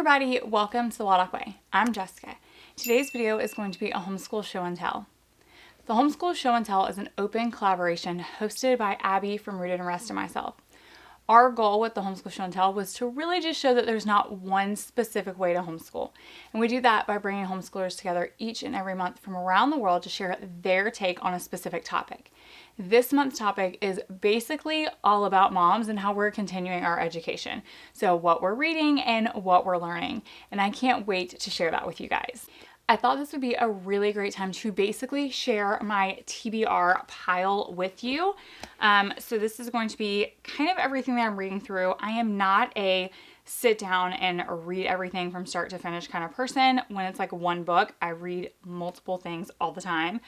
everybody, welcome to the Waldock Way. I'm Jessica. Today's video is going to be a homeschool show and tell. The Homeschool Show and Tell is an open collaboration hosted by Abby from Rooted and Rest and myself. Our goal with the Homeschool Show and Tell was to really just show that there's not one specific way to homeschool. And we do that by bringing homeschoolers together each and every month from around the world to share their take on a specific topic. This month's topic is basically all about moms and how we're continuing our education. So what we're reading and what we're learning. And I can't wait to share that with you guys. I thought this would be a really great time to basically share my TBR pile with you. So this is going to be kind of everything that I'm reading through. I am not a sit down and read everything from start to finish kind of person. When it's like one book, I read multiple things all the time.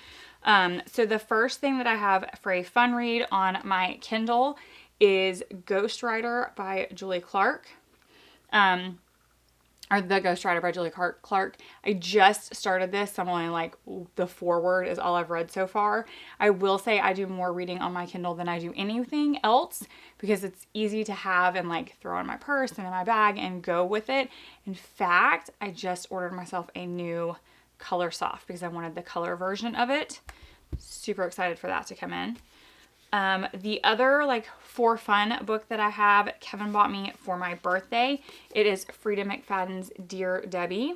So the first thing that I have for a fun read on my Kindle is Ghostwriter by Julie Clark. Or The Ghostwriter by Julie Clark. I just started this, so I'm only like the foreword is all I've read so far. I will say I do more reading on my Kindle than I do anything else because it's easy to have and like throw in my purse and in my bag and go with it. In fact, I just ordered myself a new Color Soft because I wanted the color version of it. Super excited for that to come in. The other like for fun book that I have, Kevin bought me for my birthday. It is Frida McFadden's Dear Debbie.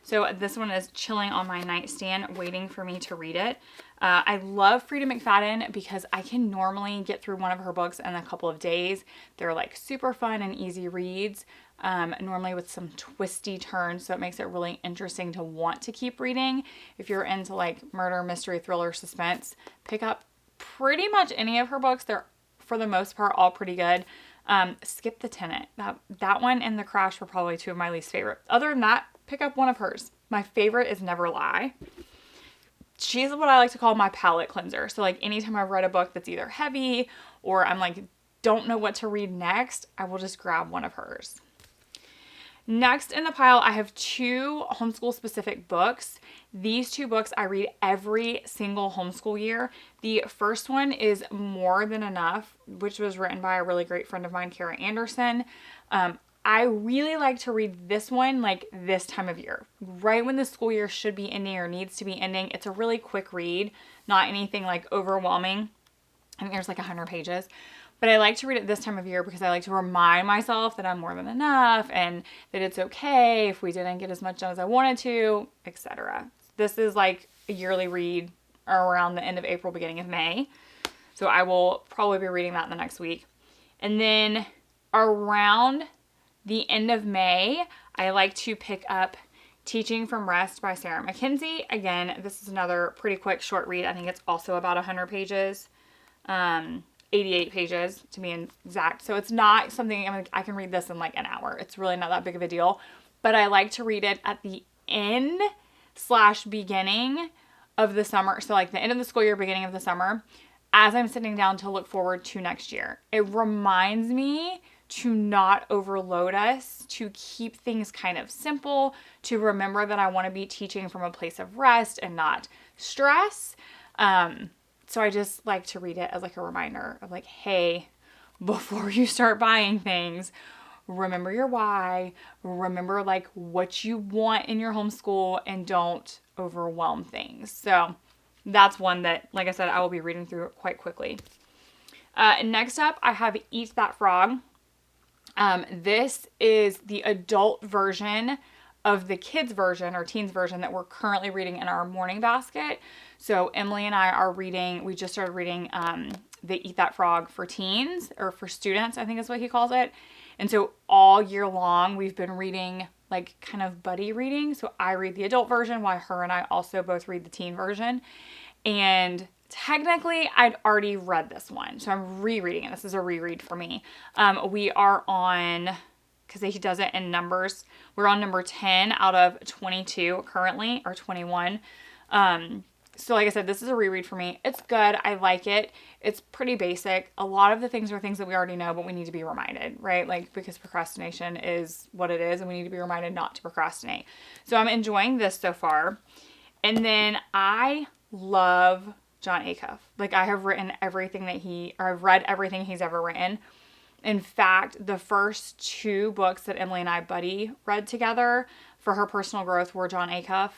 So this one is chilling on my nightstand waiting for me to read it. I love Frida McFadden because I can normally get through one of her books in a couple of days. They're like super fun and easy reads, normally with some twisty turns, so it makes it really interesting to want to keep reading. If you're into like murder, mystery, thriller, suspense, pick up pretty much any of her books. They're, for the most part, all pretty good. Skip The Tenant. That one and The Crash were probably two of my least favorite. Other than that, pick up one of hers. My favorite is Never Lie. She's what I like to call my palate cleanser. So like anytime I've read a book that's either heavy or I'm like, don't know what to read next, I will just grab one of hers. Next in the pile, I have two homeschool specific books. These two books I read every single homeschool year. The first one is More Than Enough, which was written by a really great friend of mine, Kara Anderson. I really like to read this one like this time of year, right when the school year should be ending or needs to be ending. It's a really quick read, not anything like overwhelming. I think there's like 100 pages. But I like to read it this time of year because I like to remind myself that I'm more than enough and that it's okay if we didn't get as much done as I wanted to, etc. This is like a yearly read around the end of April, beginning of May. So I will probably be reading that in the next week. And then around the end of May, I like to pick up Teaching from Rest by Sarah Mackenzie. Again, this is another pretty quick short read. I think it's also about 100 pages. 88 pages to be exact. So it's not something I can read this in like an hour. It's really not that big of a deal. But I like to read it at the end/beginning of the summer. So like the end of the school year, beginning of the summer, as I'm sitting down to look forward to next year. It reminds me to not overload us, to keep things kind of simple, to remember that I want to be teaching from a place of rest and not stress. So I just like to read it as like a reminder of like, hey, before you start buying things, remember your why, remember like what you want in your homeschool and don't overwhelm things. So that's one that, like I said, I will be reading through quite quickly. Next up, I have Eat That Frog. This is the adult version of the kids version or teens version that we're currently reading in our morning basket. So Emily and I are reading, we just started reading the Eat That Frog for teens or for students, I think is what he calls it. And so all year long we've been reading like kind of buddy reading. So I read the adult version while her and I also both read the teen version. And technically I'd already read this one. So I'm rereading it. This is a reread for me. We are on, because he does it in numbers, we're on number 10 out of 22 currently, or 21. So like I said, this is a reread for me. It's good. I like it. It's pretty basic. A lot of the things are things that we already know, but we need to be reminded, right? Like, because procrastination is what it is, and we need to be reminded not to procrastinate. So I'm enjoying this so far. And then I love Jon Acuff. Like, I have written everything that I've read everything he's ever written. In fact, the first 2 books that Emily and I buddy read together for her personal growth were Jon Acuff,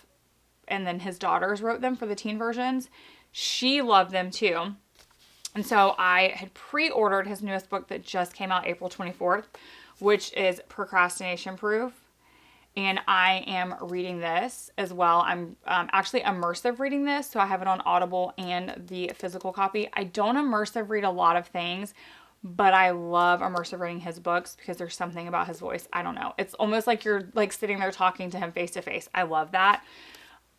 and then his daughters wrote them for the teen versions. She loved them too. And so I had pre-ordered his newest book that just came out April 24th, which is Procrastination Proof. And I am reading this as well. I'm actually immersive reading this, so I have it on Audible and the physical copy. I don't immersive read a lot of things, but I love immersive reading his books because there's something about his voice. I don't know. It's almost like you're like sitting there talking to him face to face. I love that.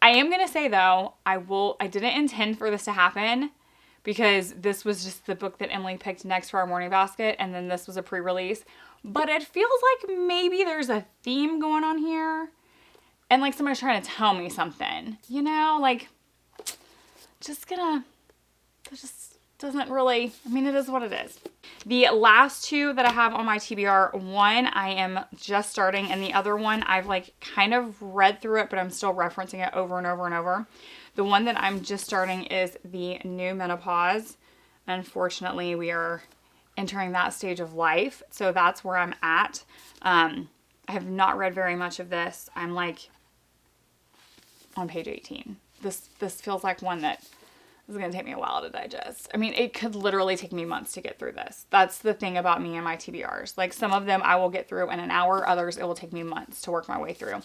I am going to say though, I didn't intend for this to happen because this was just the book that Emily picked next to our morning basket, and then this was a pre-release. But it feels like maybe there's a theme going on here. And like somebody's trying to tell me something. You know, like, it just doesn't really, I mean, it is what it is. The last 2 that I have on my TBR, one I am just starting, and the other one I've like kind of read through it, but I'm still referencing it over and over and over. The one that I'm just starting is The New Menopause. Unfortunately, we are entering that stage of life, so that's where I'm at. I have not read very much of this. I'm like on page 18. This feels like one that is going to take me a while to digest. I mean, it could literally take me months to get through this. That's the thing about me and my TBRs. Like, some of them I will get through in an hour, others it will take me months to work my way through.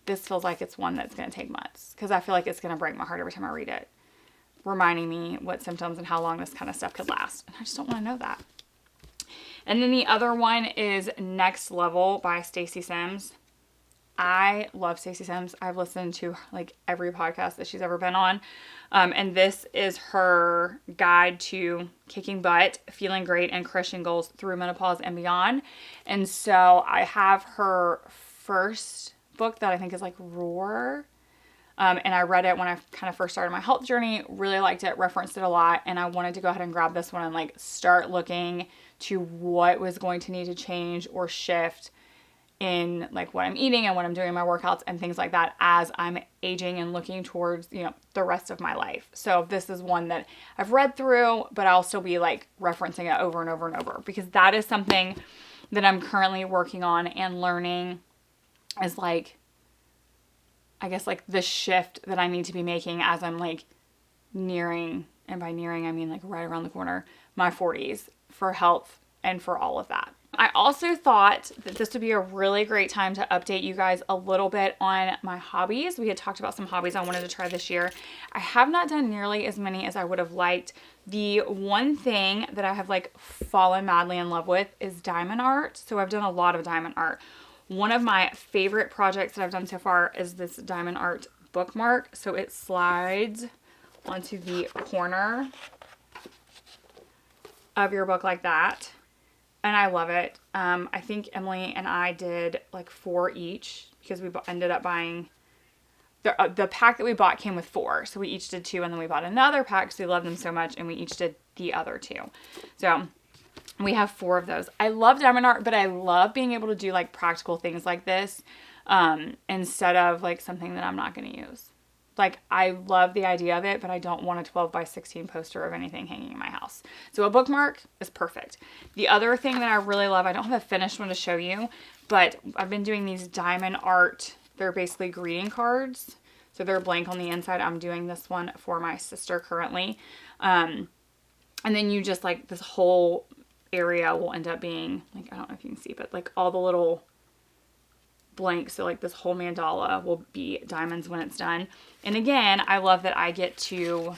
This feels like it's one that's going to take months because I feel like it's going to break my heart every time I read it, reminding me what symptoms and how long this kind of stuff could last. And I just don't want to know that. And then the other one is Next Level by Stacy Sims. I love Stacy Sims. I've listened to like every podcast that she's ever been on. And this is her guide to kicking butt, feeling great, and crushing goals through menopause and beyond. And so I have her first book that I think is like Roar. And I read it when I kind of first started my health journey, really liked it, referenced it a lot. And I wanted to go ahead and grab this one and like start looking to what was going to need to change or shift in like what I'm eating and what I'm doing in my workouts and things like that as I'm aging and looking towards, you know, the rest of my life. So this is one that I've read through, but I'll still be like referencing it over and over and over because that is something that I'm currently working on and learning is like, I guess like the shift that I need to be making as I'm like nearing, and by nearing I mean like right around the corner, my 40s for health and for all of that. I also thought that this would be a really great time to update you guys a little bit on my hobbies. We had talked about some hobbies I wanted to try this year. I have not done nearly as many as I would have liked. The one thing that I have like fallen madly in love with is diamond art. So I've done a lot of diamond art. One of my favorite projects that I've done so far is this diamond art bookmark. So it slides onto the corner of your book like that. And I love it. I think Emily and I did like 4 each because we ended up buying the pack that we bought came with 4. So we each did 2 and then we bought another pack because we love them so much and we each did the other 2. So we have 4 of those. I love diamond art, but I love being able to do like practical things like this instead of like something that I'm not going to use. Like, I love the idea of it, but I don't want a 12 by 16 poster of anything hanging in my house. So a bookmark is perfect. The other thing that I really love, I don't have a finished one to show you, but I've been doing these diamond art. They're basically greeting cards. So they're blank on the inside. I'm doing this one for my sister currently. And then you just like this whole area will end up being like, I don't know if you can see, but like all the little blank, so like this whole mandala will be diamonds when it's done. And again, I love that I get to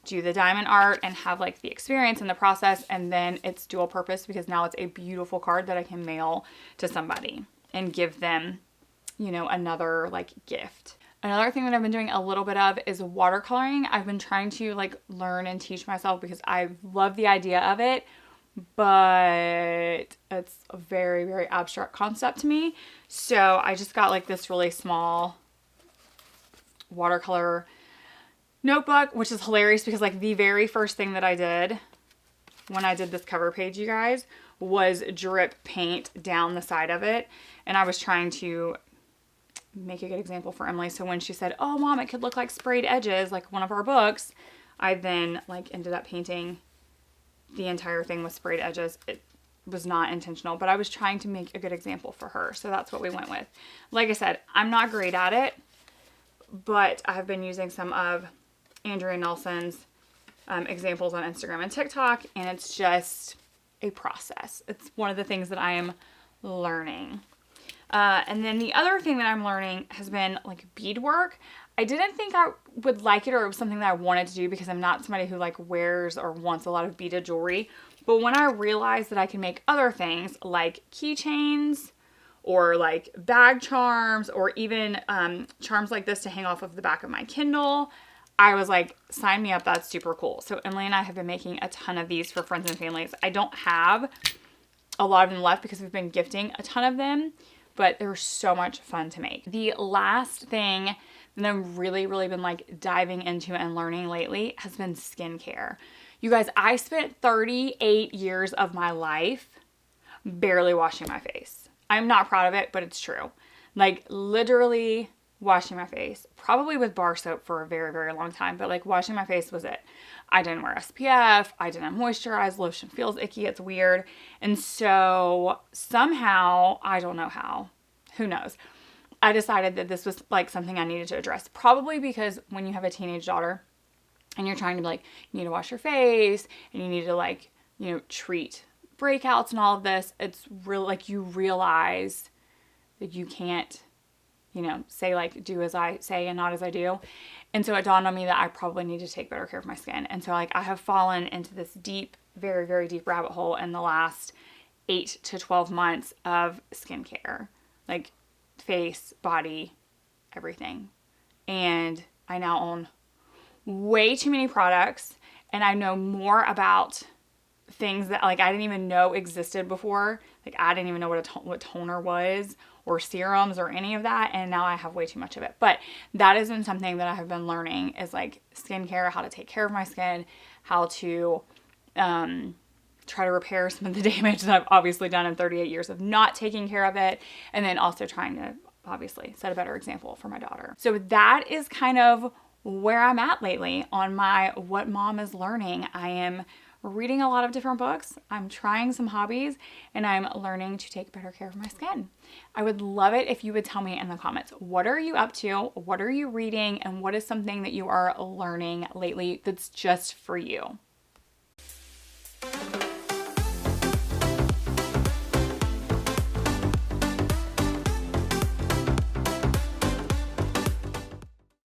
do the diamond art and have like the experience in the process, and then it's dual purpose because now it's a beautiful card that I can mail to somebody and give them, you know, another like gift. Another thing that I've been doing a little bit of is watercoloring. I've been trying to like learn and teach myself because I love the idea of it, but it's a very, very abstract concept to me. So I just got like this really small watercolor notebook, which is hilarious because like the very first thing that I did when I did this cover page, you guys, was drip paint down the side of it. And I was trying to make a good example for Emily. So when she said, "Oh, Mom, it could look like sprayed edges, like one of our books," I then like ended up painting the entire thing with sprayed edges. was not intentional, but I was trying to make a good example for her. So that's what we went with. Like I said, I'm not great at it, but I've been using some of Andrea Nelson's examples on Instagram and TikTok, and it's just a process. It's one of the things that I am learning. And then the other thing that I'm learning has been like beadwork. I didn't think I would like it, or it was something that I wanted to do because I'm not somebody who like wears or wants a lot of beaded jewelry. But when I realized that I can make other things like keychains or like bag charms, or even charms like this to hang off of the back of my Kindle, I was like, sign me up. That's super cool. So Emily and I have been making a ton of these for friends and families. I don't have a lot of them left because we've been gifting a ton of them, but they're so much fun to make. The last thing that I've really been like diving into and learning lately has been skincare. You guys, I spent 38 years of my life barely washing my face. I'm not proud of it, but it's true. Like literally washing my face, probably with bar soap for a very long time, but like washing my face was it. I didn't wear SPF, I didn't moisturize, lotion feels icky, it's weird. And so somehow, I don't know how, who knows, I decided that this was like something I needed to address. Probably because when you have a teenage daughter and you're trying to be like, you need to wash your face and you need to like, you know, treat breakouts and all of this, it's real, like you realize that you can't, you know, say like, do as I say and not as I do. And so it dawned on me that I probably need to take better care of my skin. And so like I have fallen into this deep, very deep rabbit hole in the last 8 to 12 months of skincare, like face, body, everything. And I now own way too many products, and I know more about things that like I didn't even know existed before. Like I didn't even know what toner was, or serums, or any of that, and now I have way too much of it. But that has been something that I have been learning, is like skincare, how to take care of my skin, how to try to repair some of the damage that I've obviously done in 38 years of not taking care of it, and then also trying to obviously set a better example for my daughter. So that is kind of where I'm at lately on my What Mom is Learning. I am reading a lot of different books, I'm trying some hobbies, and I'm learning to take better care of my skin. I would love it if you would tell me in the comments, what are you up to? What are you reading? And what is something that you are learning lately that's just for you?